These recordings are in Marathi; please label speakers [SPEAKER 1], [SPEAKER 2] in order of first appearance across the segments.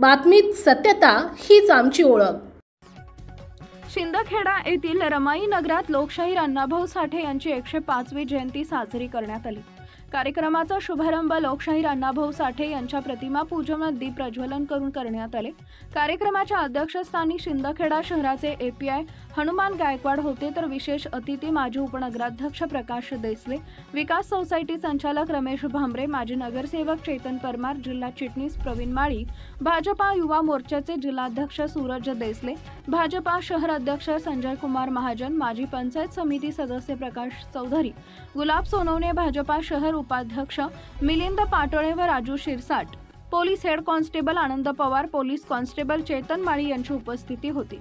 [SPEAKER 1] बातमीत सत्यता हीच आमची ओळख।
[SPEAKER 2] शिंदखेडा येथील रमाई नगरात लोकशाहीर अण्णाभाऊ साठे यांची 105वी जयंती साजरी करण्यात आली। कार्यक्रमाचा शुभारंभ लोकशाहीर अण्णाभाऊ साठे यांच्या प्रतिमा पूजन दीप प्रज्वलन करून करण्यात आले। कार्यक्रमाच्या अध्यक्षस्थानी शिंदखेडा शहराचे एपीआय हनुमान गायकवाड होते, तर विशेष अतिथी माजी उपनगराध्यक्ष प्रकाश देसले, विकास सोसायटी संचालक रमेश भांबरे, माजी नगरसेवक चेतन परमार, जिल्हा चिटणीस प्रवीण माळी, भाजपा युवा मोर्चाचे जिल्हाध्यक्ष सूरज देसले, भाजपा शहर अध्यक्ष संजय कुमार महाजन, माजी पंचायत समिती सदस्य प्रकाश चौधरी, गुलाब सोनवणे, भाजपा शहर उपाध्यक्ष मिलिंद पाटोळे व Raju Shirsat, police head constable Anand Pawar, police constable Chetan Mali यांची उपस्थिती होती।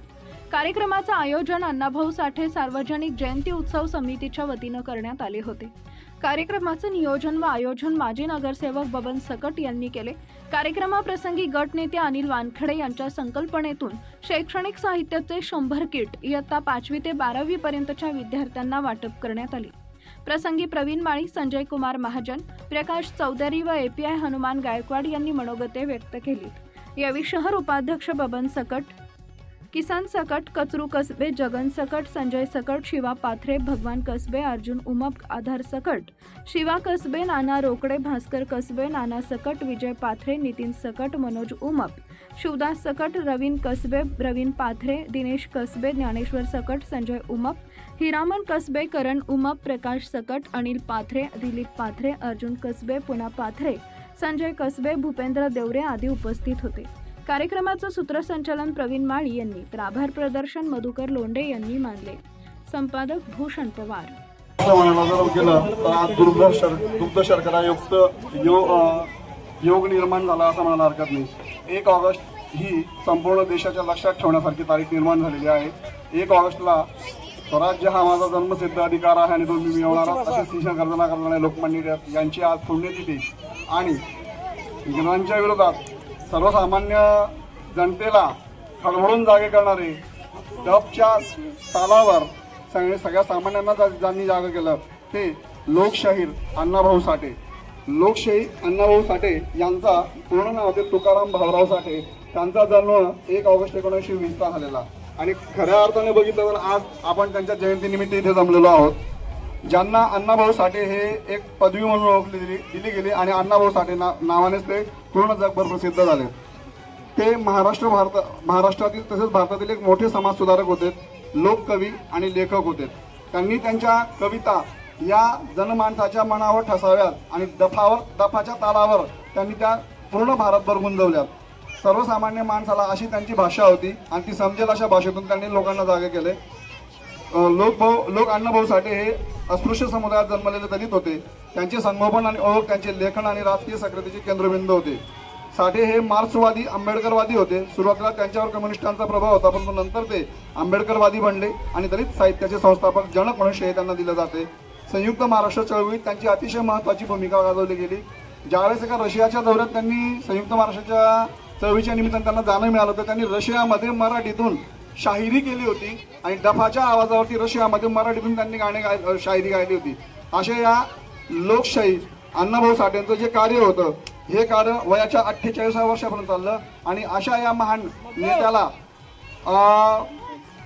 [SPEAKER 2] कार्यक्रमाचे आयोजन अण्णाभाऊ साठे सार्वजनिक जयंती उत्सव समितीच्या वतीने करण्यात आले होते। कार्यक्रमाचे नियोजन व आयोजन माजी नगरसेवक बबन सकट यांनी केले। कार्यक्रमाप्रसंगी गट नेते अनिल वानखडे यांच्या संकल्पनेतून शैक्षणिक साहित्याचे 100 किट इयत्ता 5वी ते 12वी पर्यंतच्या विद्यार्थ्यांना वाटप करण्यात आले। प्रसंगी प्रवीण माळी, संजय कुमार महाजन, प्रकाश चौधरी व एपीआय हनुमान गायकवाड यांनी मनोगते व्यक्त केली। यावेळी शहर उपाध्यक्ष बबन सकट, किसन सकट, कचरू कसबे, जगन सकट, संजय सकट, शिवा पाथरे, भगवान कसबे, अर्जुन उमप, आधार सकट, शिवा कसबे, नाना रोकडे, भास्कर कसबे, नाना सकट, विजय पाथरे, नितीन सकट, मनोज उमप, शिवदास सकट, रवीन कसबे, रवीन पाथरे, दिनेश कसबे, ज्ञानेश्वर सकट, संजय उमप, हिरामन कसबे, करण उमप, प्रकाश सकट, अनिल पाथरे, दिलीप पाथरे, अर्जुन कसबे, पुना पाथरे, संजय कसबे, भूपेंद्र देवरे आदी उपस्थित होते। कार्यक्रमाचं सूत्रसंचालन प्रवीण माळी यांनी, तर आभार प्रदर्शन मधुकर लोंढे यांनी मानले। संपादक भूषण पवार।
[SPEAKER 3] दुग्ध शर्करायुक्त योग निर्माण झाला असं म्हणायला हरकत नाही। 1 ऑगस्ट ही संपूर्ण देशाच्या लक्षात ठेवण्यासारखी तारीख निर्माण झालेली आहे। 1 ऑगस्टला स्वराज्य हा माझा जन्मसिद्ध अधिकार आहे आणि तो मी मिळवणारा असे सिंचन गर्जना करणारे लोकमान्य टिळक यांची आज पुण्यतिथी आणि इंग्रजांच्या विरोधात सर्वसामान्य जनतेला खळबळून जागे करणारे डबच्या तालावर सगळ्या सामान्यांना ज्यांनी जागे केलं ते लोकशाहीर अण्णाभाऊ साठे। लोकशाहीर अण्णाभाऊ साठे यांचा पूर्ण नाव होते तुकाराम भाऊराव साठे। त्यांचा जन्म 1 ऑगस्ट 1920 झालेला आणि खऱ्या अर्थाने बघितलं तर आज आपण त्यांच्या जयंतीनिमित्त इथे जमलेलो आहोत। ज्यांना अण्णाभाऊ साठे हे एक पदवी म्हणून ओळखली दिली गेली आणि अण्णाभाऊ साठे नावानेच ते पूर्ण जगभर प्रसिद्ध झाले। ते महाराष्ट्रातील तसेच भारतातील एक मोठे समाज सुधारक होते, लोककवी आणि लेखक होते। त्यांनी त्यांच्या कविता या जनमानसाच्या मनावर ठसाव्यात आणि दफाच्या तालावर त्यांनी त्या पूर्ण भारतभर गुंजवल्यात। सर्वसामान्य माणसाला अशी त्यांची भाषा होती आणि ती समजेल अशा भाषेतून त्यांनी लोकांना जागे केले। लोक अण्णाभाऊ साठे हे अस्पृश्य समुदायात जन्मलेले दलित होते। त्यांचे संगोपन आणि ओळख त्यांचे लेखन आणि राजकीय सक्रियतेचे केंद्रबिंदू होते। साठे हे मार्क्सवादी आंबेडकरवादी होते। सुरुवातीला त्यांच्यावर कम्युनिस्टांचा प्रभाव होता, परंतु नंतर ते आंबेडकरवादी बनले आणि दलित साहित्याचे संस्थापक जनक म्हणून श्रेय त्यांना दिले जाते। संयुक्त महाराष्ट्र चळवळीत त्यांची अतिशय महत्त्वाची भूमिका गाजवली गेली। ज्यावेळेस एका रशियाच्या दौऱ्यात त्यांनी संयुक्त महाराष्ट्राच्या चळवळीच्या निमित्ताने त्यांना जाणं मिळालं होतं, त्यांनी रशियामध्ये मराठीतून शाहिरी केली होती आणि डफाच्या आवाजावरती रशियामध्ये मराठीतून त्यांनी शाहिरी गायली होती। अशा या लोकशाहीर अण्णाभाऊ साठेंचं जे कार्य होतं हे कार्य वयाच्या 48व्या वर्षापर्यंत चाललं आणि अशा या महान नेत्याला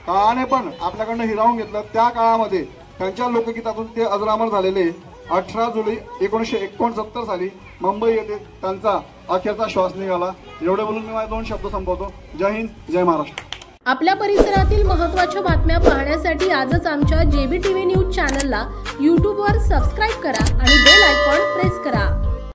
[SPEAKER 3] काळाने पण आपल्याकडनं हिरावून घेतलं। त्या काळामध्ये त्यांच्या लोकगीतातून ते अजरामर झालेले 18 जुलै 1969 साली मुंबई येथे त्यांचा अखेरचा श्वास निघाला। एवढे बोलून मी माझे 2 शब्द संपवतो। जय हिंद, जय महाराष्ट्र।
[SPEAKER 1] आपल्या परिसरातील महत्त्वाच्या बातम्या पाहण्यासाठी आजच आमच्या JBTV न्यूज चॅनलला YouTube वर सबस्क्राइब करा आणि बेल आयकॉन प्रेस करा।